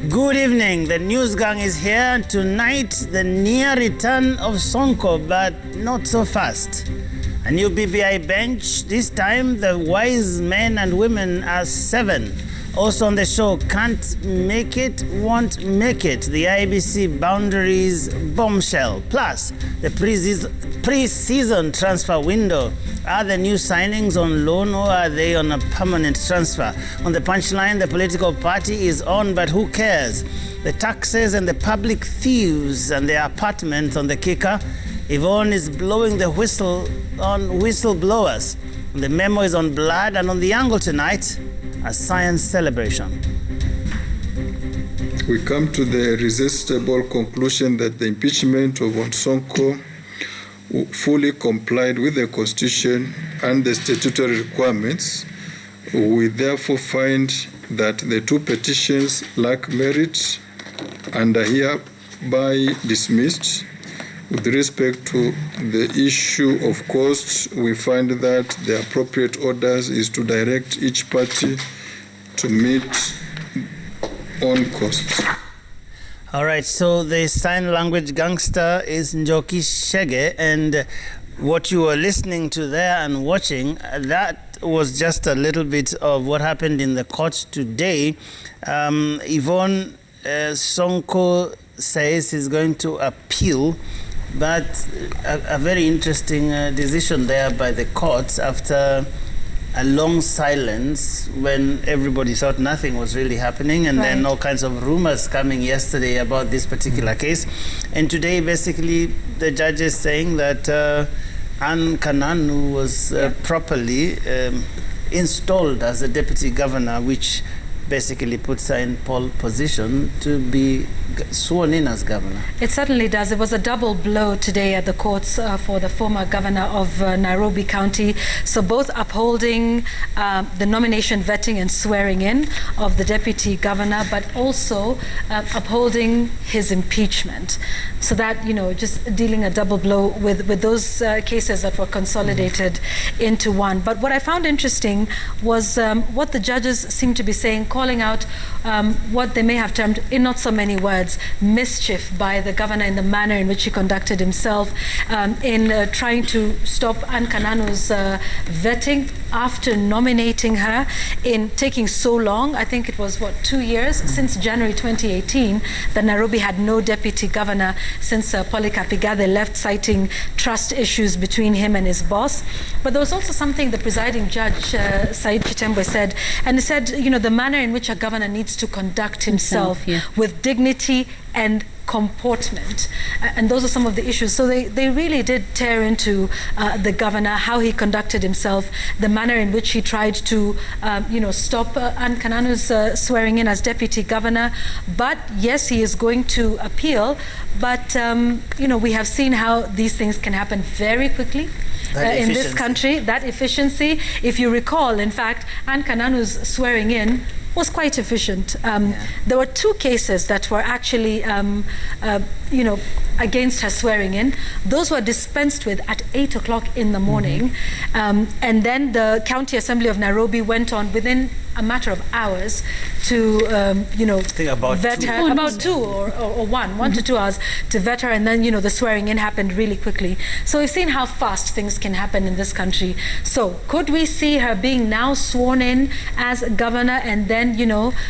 Good evening. The news gang is here. Tonight, the near return of Sonko, but not so fast. A new BBI bench. This time, the wise men and women are 7. Also on the show, can't make it, won't make it. The IBC boundaries bombshell. Plus, the pre-season transfer window. Are the new signings on loan or are they on a permanent transfer? On the punchline, the political party is on, but who cares? The taxes and the public thieves and their apartments on the kicker. Yvonne is blowing the whistle on whistleblowers. The memo is on blood, and on the angle tonight, a science celebration. We come to the irresistible conclusion that the impeachment of Sonko fully complied with the Constitution and the statutory requirements. We therefore find that the 2 petitions lack merit and are hereby dismissed. With respect to the issue of costs, we find that the appropriate orders is to direct each party to meet on costs. All right, so the sign language gangster is Njoki Shege, and what you were listening to there and watching, that was just a little bit of what happened in the court today. Yvonne, Sonko says he's going to appeal, but a very interesting decision there by the courts after a long silence when everybody thought nothing was really happening, and then all kinds of rumors coming yesterday about this particular case. And today, basically, the judge is saying that Anne Kananu was properly installed as a deputy governor, which basically puts her in pole position to be sworn in as governor. It certainly does. It was a double blow today at the courts for the former governor of Nairobi County. So both upholding the nomination, vetting and swearing in of the deputy governor, but also upholding his impeachment. So that, just dealing a double blow with those cases that were consolidated into one. But what I found interesting was what the judges seem to be saying, calling out what they may have termed, in not so many words, mischief by the governor in the manner in which he conducted himself in trying to stop Anne Kananu's vetting after nominating her, in taking so long. I think it was, 2 years since January 2018 that Nairobi had no deputy governor since Polycarp Igathe left, citing trust issues between him and his boss. But there was also something the presiding judge, Said Chitembwe, said, and he said, the manner in which a governor needs to conduct himself with dignity and comportment. And those are some of the issues. So they really did tear into the governor, how he conducted himself, the manner in which he tried to, stop Anne Kananu's swearing in as deputy governor. But yes, he is going to appeal. But, we have seen how these things can happen very quickly. In this country, that efficiency, if you recall, in fact, Anne Kananu's swearing in was quite efficient. There were 2 cases that were actually, against her swearing in. Those were dispensed with at 8 o'clock in the morning. And then the County Assembly of Nairobi went on within a matter of hours to, vet her. About 2 or 1 to 2 hours to vet her. And then, the swearing in happened really quickly. So we've seen how fast things can happen in this country. So could we see her being now sworn in as governor and then,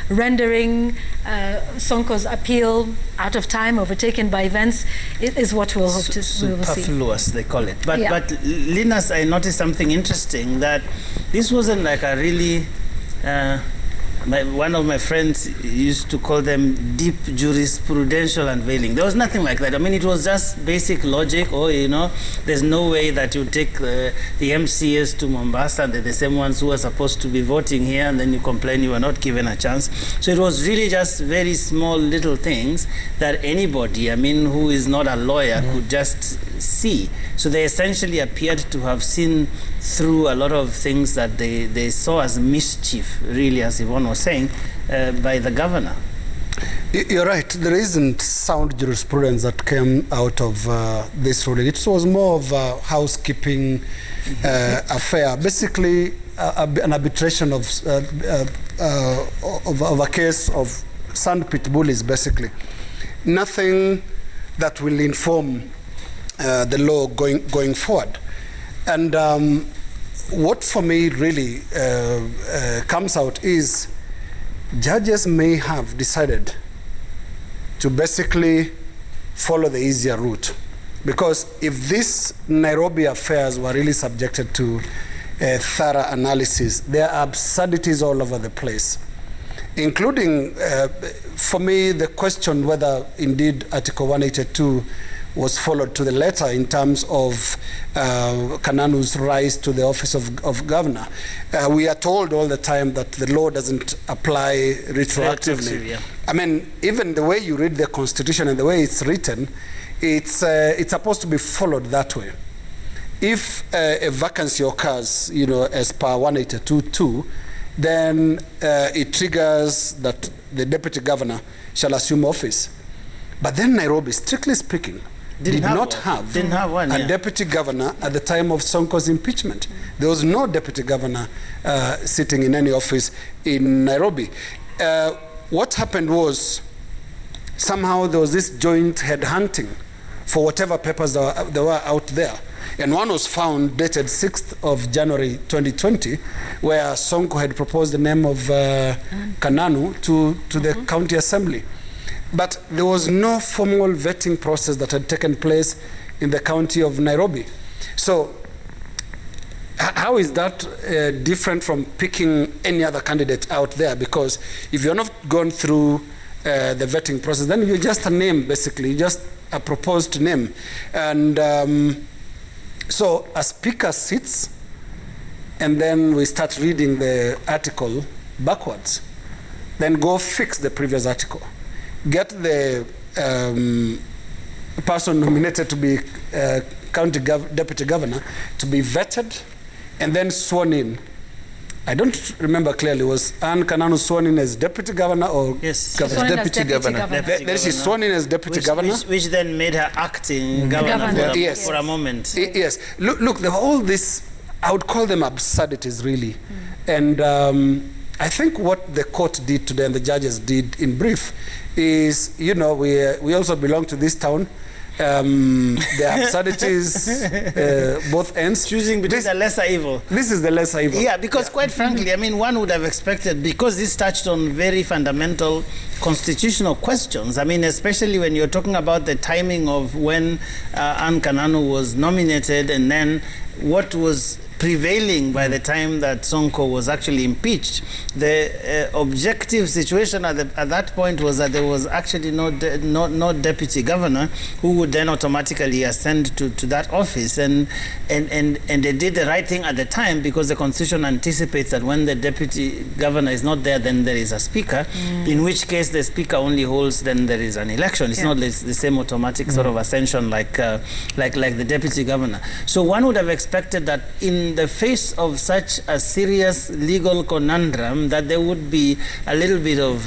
rendering Sonko's appeal out of time, overtaken by events, is what we'll hope to see. Superfluous, they call it. But Linus, I noticed something interesting, that this wasn't like a really one of my friends used to call them deep jurisprudential unveiling. There was nothing like that. I mean, it was just basic logic. There's no way that you take the MCAs to Mombasa and they're the same ones who are supposed to be voting here, and then you complain you were not given a chance. So it was really just very small little things that anybody, who is not a lawyer, could just see. So they essentially appeared to have seen through a lot of things that they saw as mischief, really, as Yvonne was saying, by the governor. You're right. There isn't sound jurisprudence that came out of this ruling. It was more of a housekeeping affair. Basically, an arbitration of a case of sandpit bullies, basically. Nothing that will inform the law going forward. And what for me really comes out is judges may have decided to basically follow the easier route. Because if these Nairobi affairs were really subjected to thorough analysis, there are absurdities all over the place, including, for me, the question whether indeed Article 182 was followed to the letter in terms of Kananu's rise to the office of governor. We are told all the time that the law doesn't apply retroactively. Yeah. I mean, even the way you read the Constitution and the way it's written, it's supposed to be followed that way. If a vacancy occurs, as per 182.2, then it triggers that the deputy governor shall assume office. But then Nairobi, strictly speaking, did not have a deputy governor at the time of Sonko's impeachment. There was no deputy governor sitting in any office in Nairobi. What happened was somehow there was this joint headhunting for whatever papers there were out there. And one was found dated 6th of January 2020, where Sonko had proposed the name of Kananu to the county assembly. But there was no formal vetting process that had taken place in the county of Nairobi. So how is that different from picking any other candidate out there? Because if you're not gone through the vetting process, then you're just a name, basically, just a proposed name. And so a speaker sits, and then we start reading the article backwards. Then go fix the previous article. Get the person nominated to be county deputy governor to be vetted and then sworn in. I don't remember clearly, was Anne Kananu sworn in as deputy governor or deputy governor? Then she's sworn in as deputy governor. Which then made her acting governor for a moment. Yes. Look, all this, I would call them absurdities, really. And I think what the court did today and the judges did in brief is, we also belong to this town. The absurdities, both ends. Choosing between the lesser evil. This is the lesser evil. Yeah, because quite frankly, I mean, one would have expected, because this touched on very fundamental constitutional questions. I mean, especially when you're talking about the timing of when Anne Kananu was nominated and then what was prevailing by the time that Sonko was actually impeached. The objective situation at that point was that there was actually no deputy governor who would then automatically ascend to that office, and they did the right thing at the time, because the Constitution anticipates that when the deputy governor is not there, then there is a speaker, in which case the speaker only holds, then there is an election. It's not the same automatic sort of ascension like the deputy governor. So one would have expected that in the face of such a serious legal conundrum, that there would be a little bit of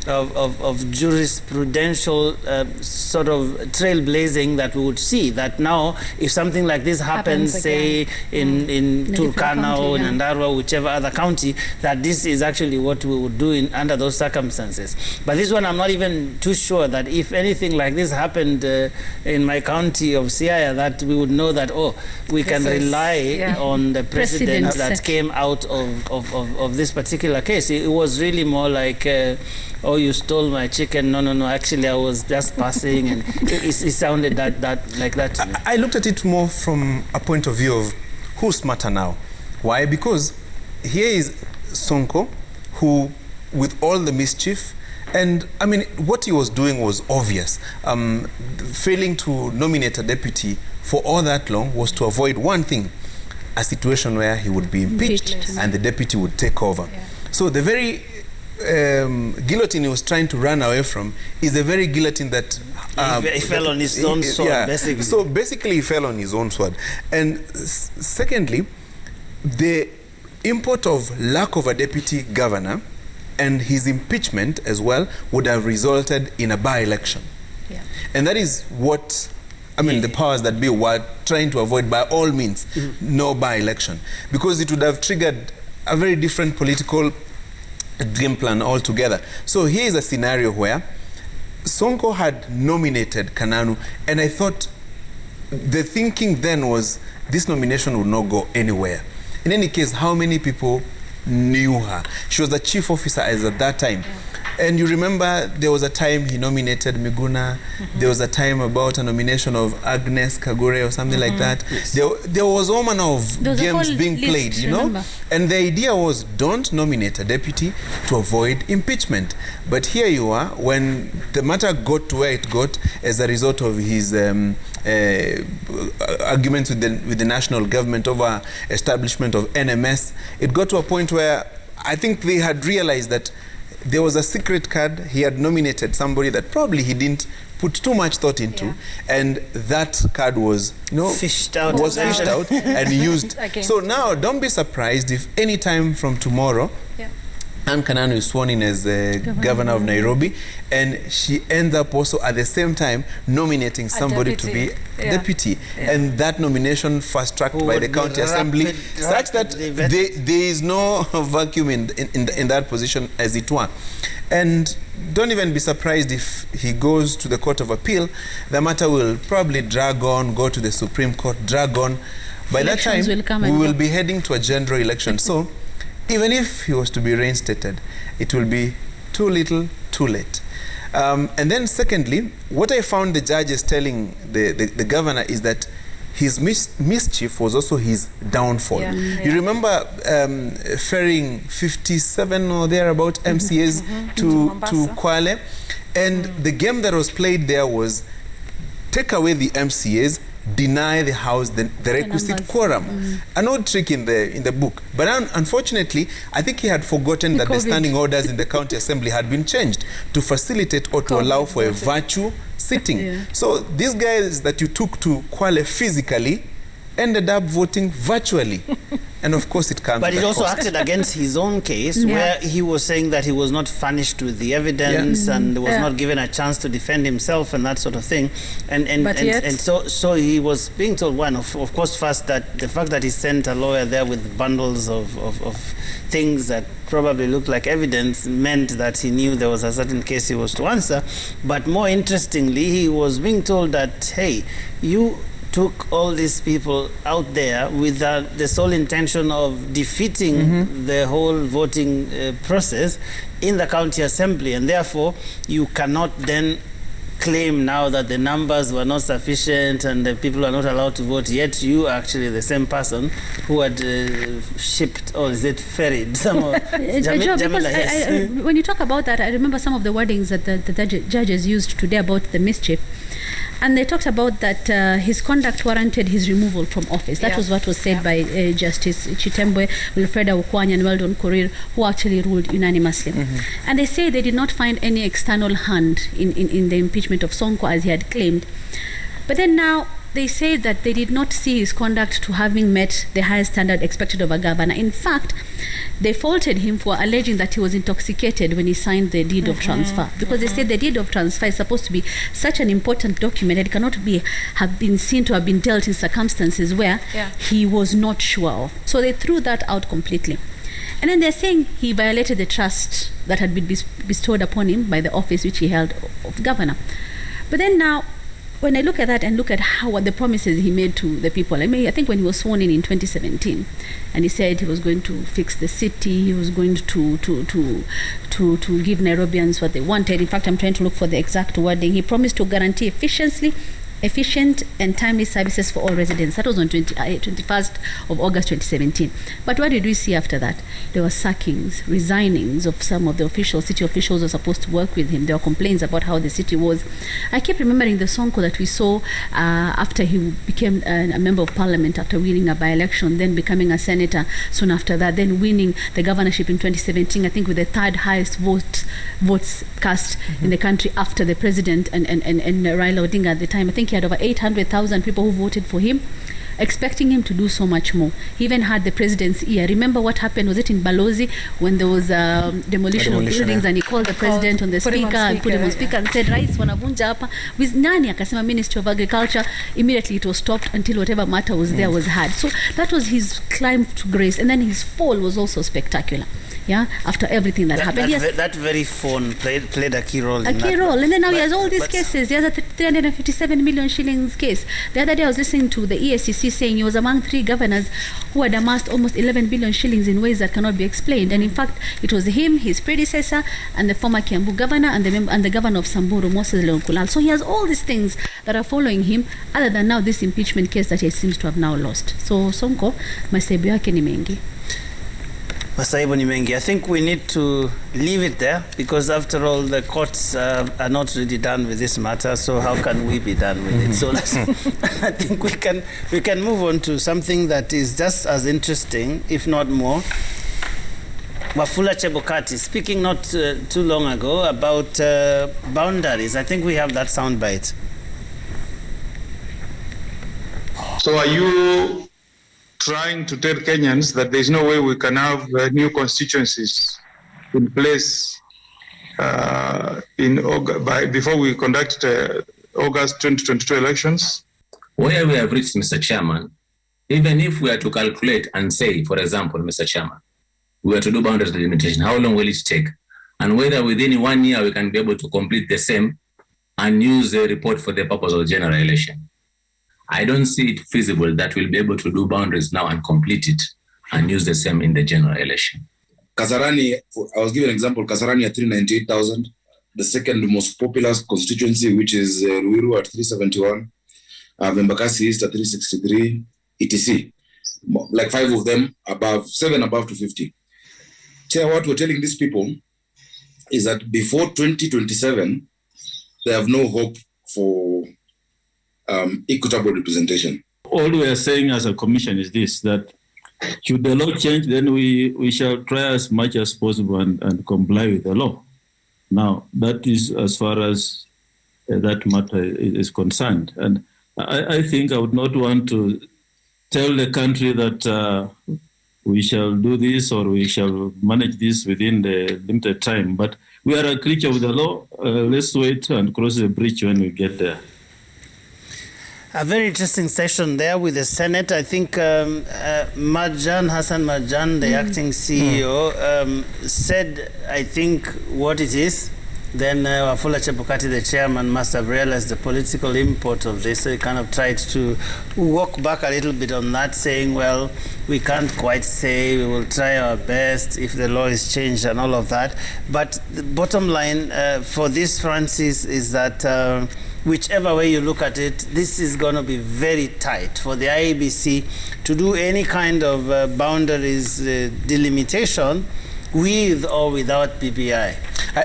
jurisprudential sort of trailblazing that we would see. That now, if something like this happens say in Turkana or in Nyandarua, whichever other county, that this is actually what we would do under those circumstances. But this one, I'm not even too sure that if anything like this happened in my county of Siaya, that we would know that, we can rely on the precedent that came out of this particular case. It was really more like, you stole my chicken. No, actually I was just passing, and it sounded like that to me. I looked at it more from a point of view of who's smarter now. Why? Because here is Sonko, who, with all the mischief, and I mean, what he was doing was obvious. Failing to nominate a deputy for all that long was to avoid one thing, a situation where he would be impeached and the deputy would take over. Yeah. So the very guillotine he was trying to run away from is the very guillotine that he fell on his own sword, basically. So basically he fell on his own sword. And secondly, the import of lack of a deputy governor and his impeachment as well would have resulted in a by-election. Yeah. And that is what, I mean, the powers that be were trying to avoid by all means, no by-election. Because it would have triggered a very different political game plan altogether. So here is a scenario where Sonko had nominated Kananu, and I thought the thinking then was this nomination would not go anywhere. In any case, how many people knew her? She was the chief officer as at that time. And you remember there was a time he nominated Miguna. There was a time about a nomination of Agnes Kagure or something like that. Yes. There was all manner of games being played, you know. And the idea was, don't nominate a deputy to avoid impeachment. But here you are, when the matter got to where it got as a result of his arguments with the national government over establishment of NMS, it got to a point where I think they had realized that there was a secret card. He had nominated somebody that probably he didn't put too much thought into, and that card was fished out and used. So now don't be surprised if any time from tomorrow Anne Kananu is sworn in as the governor of Nairobi, and she ends up also at the same time nominating somebody to be deputy. And that nomination fast-tracked by the county assembly, such that there is no vacuum in that position, as it were. And don't even be surprised if he goes to the Court of Appeal. The matter will probably drag on, go to the Supreme Court, drag on. By that time, we will be heading to a general election. So even if he was to be reinstated, it will be too little, too late. And then secondly, what I found the judges telling the governor is that his mischief was also his downfall. You remember ferrying 57 or thereabout MCAs to Kwale? And the game that was played there was take away the MCAs, deny the House the requisite quorum. An old trick in the book. But unfortunately, I think he had forgotten that the standing orders in the county assembly had been changed to facilitate or to allow for a virtual sitting. So these guys that you took to Kwale physically ended up voting virtually. And of course it comes. But it also acted against his own case, where he was saying that he was not furnished with the evidence and was not given a chance to defend himself and that sort of thing. And so he was being told, one, of course, first, that the fact that he sent a lawyer there with bundles of things that probably looked like evidence meant that he knew there was a certain case he was to answer. But more interestingly, he was being told that, hey, you took all these people out there with the sole intention of defeating the whole voting process in the county assembly, and therefore you cannot then claim now that the numbers were not sufficient and the people are not allowed to vote, yet you are actually the same person who had shipped, or is it ferried? Some of when you talk about that, I remember some of the wordings that the judges used today about the mischief. And they talked about that his conduct warranted his removal from office. That was what was said by Justice Chitembwe, Wilfreda Okwanya, and Weldon Korir, who actually ruled unanimously. And they say they did not find any external hand in the impeachment of Sonko, as he had claimed. But then now they say that they did not see his conduct to having met the highest standard expected of a governor. In fact, they faulted him for alleging that he was intoxicated when he signed the deed of transfer, because they said the deed of transfer is supposed to be such an important document that it cannot have been seen to have been dealt in circumstances where he was not sure of. So they threw that out completely. And then they're saying he violated the trust that had been bestowed upon him by the office which he held of governor. But then now, when I look at that and look at what the promises he made to the people, I think when he was sworn in 2017, and he said he was going to fix the city, he was going to give Nairobians what they wanted. In fact, I'm trying to look for the exact wording. He promised to guarantee efficient and timely services for all residents. That was on 21st of August 2017. But what did we see after that? There were sackings, resignings of some of the city officials who were supposed to work with him. There were complaints about how the city was. I keep remembering the Sonko that we saw after he became a member of parliament, after winning a by-election, then becoming a senator soon after that, then winning the governorship in 2017, I think with the third highest votes cast in the country after the president and Raila Odinga at the time. I think he had over 800,000 people who voted for him, expecting him to do so much more. He even had the president's ear. Remember what happened? Was it in Balozi when there was demolition of buildings, and he called the president on the speaker and put him on speaker and said, Rais wanavunja hapa. With nani? Akasema Ministry of Agriculture. Immediately it was stopped until whatever matter was there was heard. So that was his climb to grace. And then his fall was also spectacular. after everything that happened. That very phone played a key role. And then now he has all these cases. He has a 357 million shillings case. The other day I was listening to the EACC saying he was among 3 governors who had amassed almost 11 billion shillings in ways that cannot be explained. And in fact, it was him, his predecessor, and the former Kiambu governor, and the governor of Samburu, Moses Leon Kulal. So he has all these things that are following him, other than now this impeachment case that he seems to have now lost. So Sonko, masaibu yake ni mengi. Masaibu ni mengi. I think we need to leave it there, because after all the courts are not really done with this matter, so how can we be done with it? So I think we can move on to something that is just as interesting, if not more. Wafula Chebukati speaking not too long ago about boundaries. I think we have that soundbite. So are you trying to tell Kenyans that there's no way we can have new constituencies in place before we conduct August 2022 elections? Where we have reached, Mr. Chairman, even if we are to calculate and say, for example, Mr. Chairman, we are to do boundaries delimitation, how long will it take? And whether within 1 year we can be able to complete the same and use the report for the purpose of the general election. I don't see it feasible that we'll be able to do boundaries now and complete it and use the same in the general election. Kasarani, I was given an example, Kasarani at 398,000, the second most popular constituency, which is Ruiru at 371, Vembakasi East at 363, etc. Like 5 of them above, 7 above 250. Chair, what we're telling these people is that before 2027, they have no hope for equitable representation. All we are saying as a commission is this, that should the law change, then we shall try as much as possible and comply with the law. Now, that is as far as that matter is concerned. And I think I would not want to tell the country that we shall do this or we shall manage this within the limited time. But we are a creature of the law. Let's wait and cross the bridge when we get there. A very interesting session there with the Senate. I think Hassan Marjan, the acting CEO, said, I think, what it is. Then Wafula Chebukati, the chairman, must have realized the political import of this. So he kind of tried to walk back a little bit on that, saying, well, we can't quite say, we will try our best if the law is changed and all of that. But the bottom line for this, Francis, is that whichever way you look at it, this is going to be very tight for the IEBC to do any kind of boundaries delimitation with or without BBI.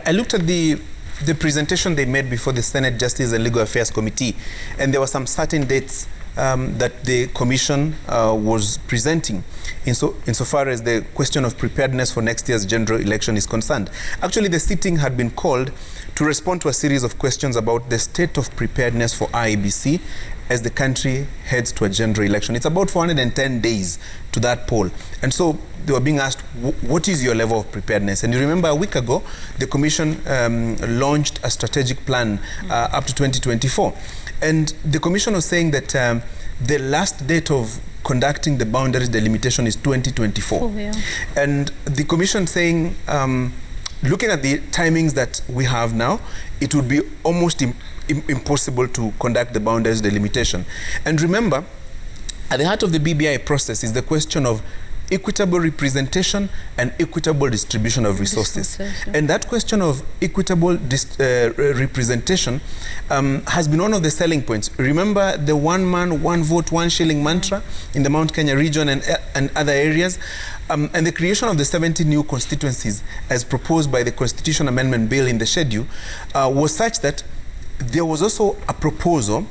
I looked at the presentation they made before the Senate Justice and Legal Affairs Committee, and there were some certain dates that the Commission was presenting insofar as the question of preparedness for next year's general election is concerned. Actually, the sitting had been called to respond to a series of questions about the state of preparedness for IEBC as the country heads to a general election. It's about 410 days to that poll. And so they were being asked, what is your level of preparedness? And you remember a week ago, the Commission launched a strategic plan up to 2024. And the Commission was saying that the last date of conducting the boundaries delimitation is 2024. Oh, yeah. And the Commission saying, looking at the timings that we have now, it would be almost impossible to conduct the boundaries delimitation. And remember, at the heart of the BBI process is the question of equitable representation and equitable distribution of resources. And that question of equitable representation has been one of the selling points. Remember the 1 man, 1 vote, 1 shilling mantra in the Mount Kenya region and other areas? And the creation of the 70 new constituencies as proposed by the Constitution Amendment Bill in the schedule was such that there was also a proposal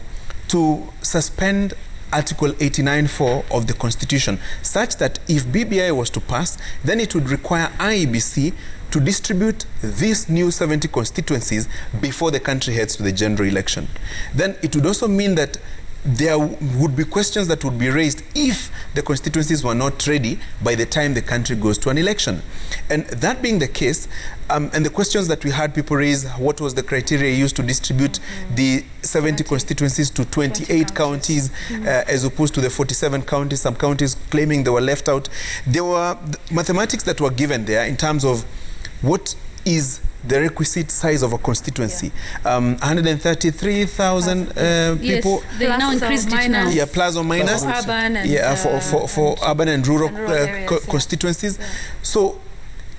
to suspend Article 89.4 of the Constitution, such that if BBI was to pass, then it would require IEBC to distribute these new 70 constituencies before the country heads to the general election. Then it would also mean that there would be questions that would be raised if the constituencies were not ready by the time the country goes to an election. And that being the case, and the questions that we had people raise, what was the criteria used to distribute the 70 constituencies to 28 counties as opposed to the 47 counties, some counties claiming they were left out. There were mathematics that were given there in terms of what is the requisite size of a constituency. 133,000 people. They now increased it now. Yeah, plus or minus. For urban and, for urban and rural, areas, constituencies. So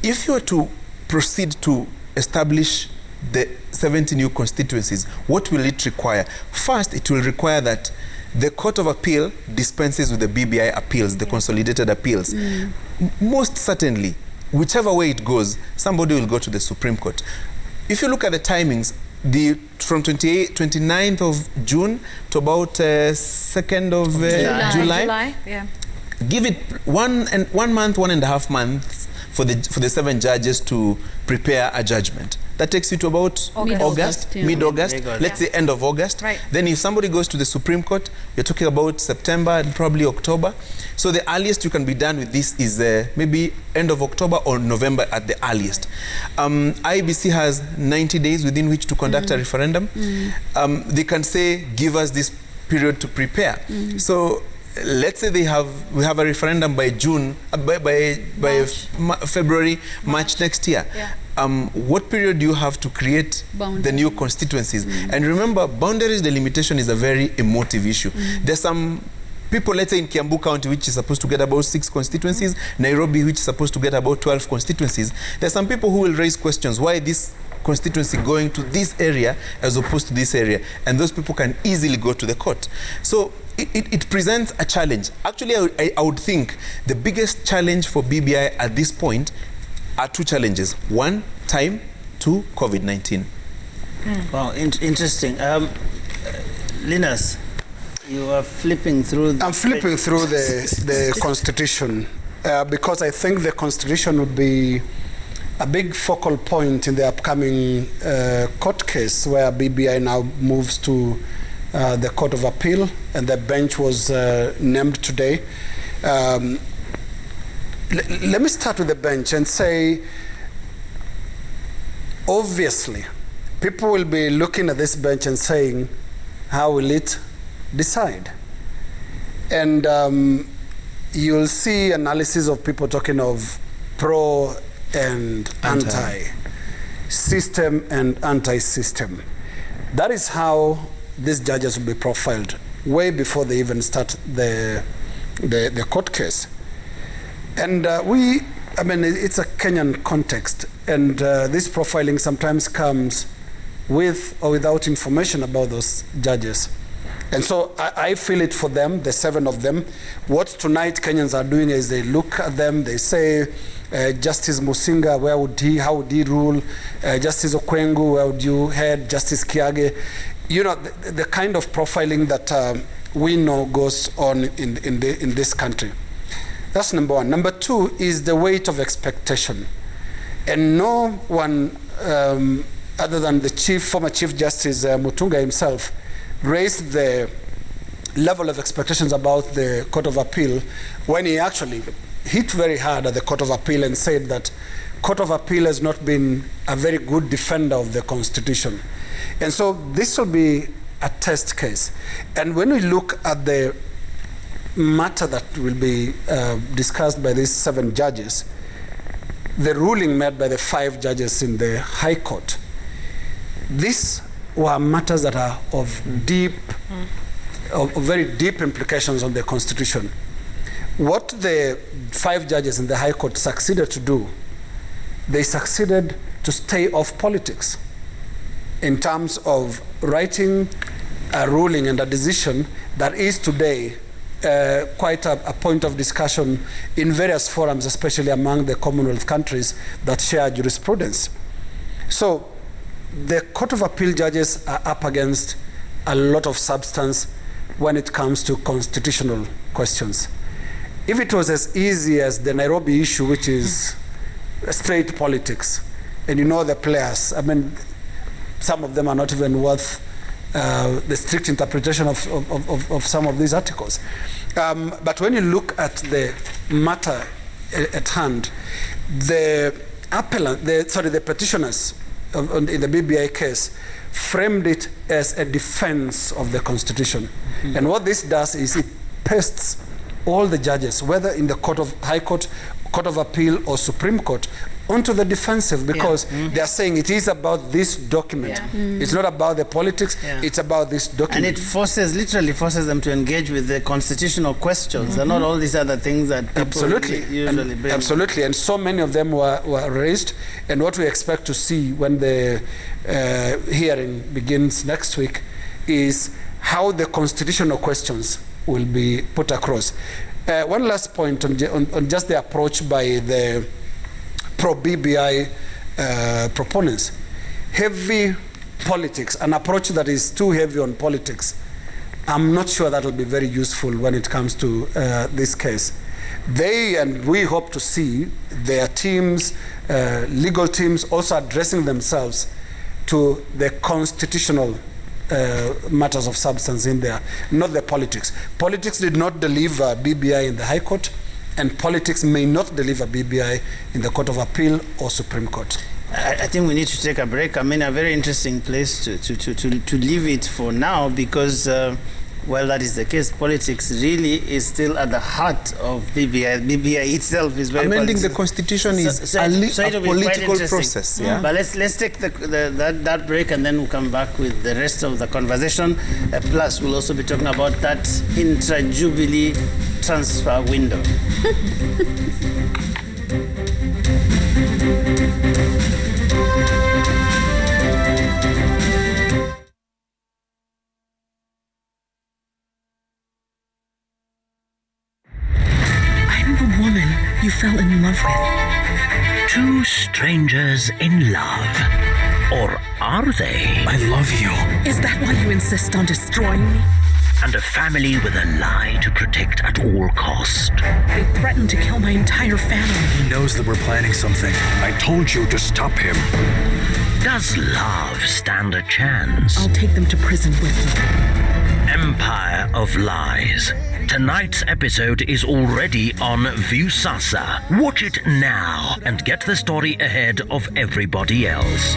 if you were to proceed to establish the 70 new constituencies, what will it require? First, it will require that the Court of Appeal dispenses with the BBI appeals, the consolidated appeals. Most certainly, whichever way it goes, somebody will go to the Supreme Court. If you look at the timings, from 29th of June to about 2nd of July. Yeah. Give it 1 month, 1.5 months for the 7 judges to prepare a judgment. That takes you to about August, mid-August, let's say end of August. Right. Then if somebody goes to the Supreme Court, you're talking about September and probably October. So the earliest you can be done with this is maybe end of October or November at the earliest. IEBC has 90 days within which to conduct a referendum. They can say, give us this period to prepare. So let's say we have a referendum by June, by February, March next year. Yeah. What period do you have to create the new constituencies? And remember, boundaries delimitation is a very emotive issue. There's some people, let's say in Kiambu County, which is supposed to get about 6 constituencies, Nairobi, which is supposed to get about 12 constituencies. There's some people who will raise questions, why this constituency going to this area as opposed to this area? And those people can easily go to the court. So it presents a challenge. Actually, I would think the biggest challenge for BBI at this point are 2 challenges. 1, time. 2, COVID-19. Wow, interesting. Linus, you are flipping through. I'm flipping through the Constitution because I think the Constitution would be a big focal point in the upcoming court case where BBI now moves to the Court of Appeal, and the bench was named today. Let me start with the bench and say, obviously, people will be looking at this bench and saying, how will it decide? And you'll see analysis of people talking of pro and anti, system and anti-system. That is how these judges will be profiled way before they even start the court case. And it's a Kenyan context, and this profiling sometimes comes with or without information about those judges. And so I feel it for them, the 7 of them. What tonight Kenyans are doing is they look at them, they say, Justice Musinga, how would he rule? Justice Okwengu, where would you head? Justice Kiage. You know, the kind of profiling that we know goes on in this country. That's number 1. Number 2 is the weight of expectation. And no one, other than the former Chief Justice Mutunga himself, raised the level of expectations about the Court of Appeal when he actually hit very hard at the Court of Appeal and said that Court of Appeal has not been a very good defender of the Constitution. And so this will be a test case. And when we look at the matter that will be discussed by these 7 judges, the ruling made by the 5 judges in the High Court, these were matters that are of very deep implications on the Constitution. What the 5 judges in the High Court succeeded to do, they succeeded to stay off politics in terms of writing a ruling and a decision that is today quite a point of discussion in various forums, especially among the Commonwealth countries that share jurisprudence. So the Court of Appeal judges are up against a lot of substance when it comes to constitutional questions. If it was as easy as the Nairobi issue, which is straight politics, and you know the players, some of them are not even worth the strict interpretation of some of these articles. But when you look at the matter at hand, the petitioners in the BBI case framed it as a defense of the Constitution. Mm-hmm. And what this does is it pests all the judges, whether in the High Court, Court of Appeal, or Supreme Court, onto the defensive, because they are saying it is about this document. It's not about the politics, it's about this document. And it literally forces them to engage with the constitutional questions and not all these other things that people usually bring. Absolutely, and so many of them were raised, and what we expect to see when the hearing begins next week is how the constitutional questions will be put across. One last point on just the approach by the pro-BBI proponents. Heavy politics, an approach that is too heavy on politics, I'm not sure that will be very useful when it comes to this case. They and we hope to see their teams, legal teams, also addressing themselves to the constitutional matters of substance in there, not the politics. Politics did not deliver BBI in the High Court, and politics may not deliver BBI in the Court of Appeal or Supreme Court. I think we need to take a break. I mean, a very interesting place to leave it for now, because while that is the case, politics really is still at the heart of BBI. BBI itself is very amending the Constitution is a political process. Yeah? But let's take that break, and then we'll come back with the rest of the conversation. Plus, we'll also be talking about that intra-Jubilee transfer window. Woman you fell in love with. Two strangers in love. Or are they? I love you. Is that why you insist on destroying me? And a family with a lie to protect at all cost. They threatened to kill my entire family. He knows that we're planning something. I told you to stop him. Does love stand a chance? I'll take them to prison with me. Empire of Lies. Tonight's episode is already on Viusasa. Watch it now and get the story ahead of everybody else.